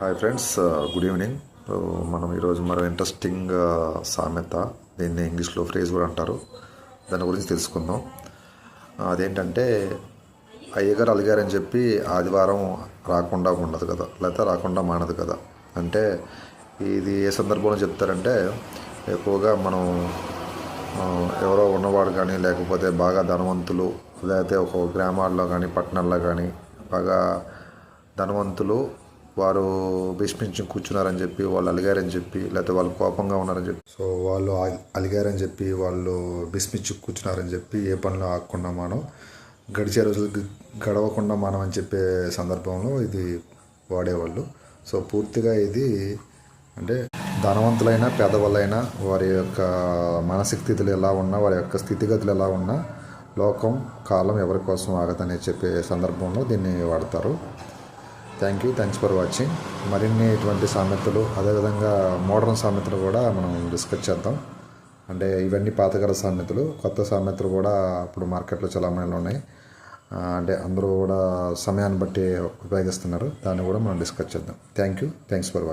Hi friends, good evening. మనం ఈరోజు మరో ఇంట్రెస్టింగ్ సామెత, దీన్ని ఇంగ్లీష్లో ఫ్రేజ్ కూడా అంటారు, దాని గురించి తెలుసుకుందాం. అదేంటంటే, అయ్యగారు అలిగారని చెప్పి ఆదివారం రాకుండా ఉండదు కదా, లేకపోతే రాకుండా మానదు కదా. అంటే ఇది ఏ సందర్భంలో చెప్తారంటే, ఎక్కువగా మనం ఎవరో ఉన్నవాడు కానీ, లేకపోతే బాగా ధనవంతులు, లేకపోతే ఒక గ్రామాల్లో కానీ పట్టణాల్లో కానీ బాగా ధనవంతులు వారు భీష్మించి కూర్చున్నారని చెప్పి, వాళ్ళు అలిగారని చెప్పి, లేకపోతే వాళ్ళు కోపంగా ఉన్నారని చెప్పి, సో వాళ్ళు అలిగారని చెప్పి, వాళ్ళు భీష్మించి కూర్చున్నారని చెప్పి ఏ పనిలో ఆగకుండా మనం గడిచే రోజులు గడవకుండా మనం అని చెప్పే సందర్భంలో ఇది వాడేవాళ్ళు. సో పూర్తిగా ఇది అంటే ధనవంతులైనా పేదవాళ్ళైనా వారి యొక్క మానసిక స్థితులు ఎలా ఉన్నా, వారి యొక్క స్థితిగతులు ఎలా ఉన్నా, లోకం కాలం ఎవరి కోసం ఆగదని చెప్పే సందర్భంలో దీన్ని వాడతారు. Thanks for watching. మరిన్ని ఇటువంటి సామెతలు, అదేవిధంగా మోడర్న్ సామెతలు కూడా మనం డిస్కస్ చేద్దాం. అంటే ఇవన్నీ పాతకాల సామెతలు, కొత్త సామెతలు కూడా ఇప్పుడు మార్కెట్లో చలామణిలో ఉన్నాయి. అంటే అందరూ కూడా సమయాన్ని బట్టి ఉపయోగిస్తున్నారు, దాన్ని కూడా మనం డిస్కస్ చేద్దాం. Thanks for watching.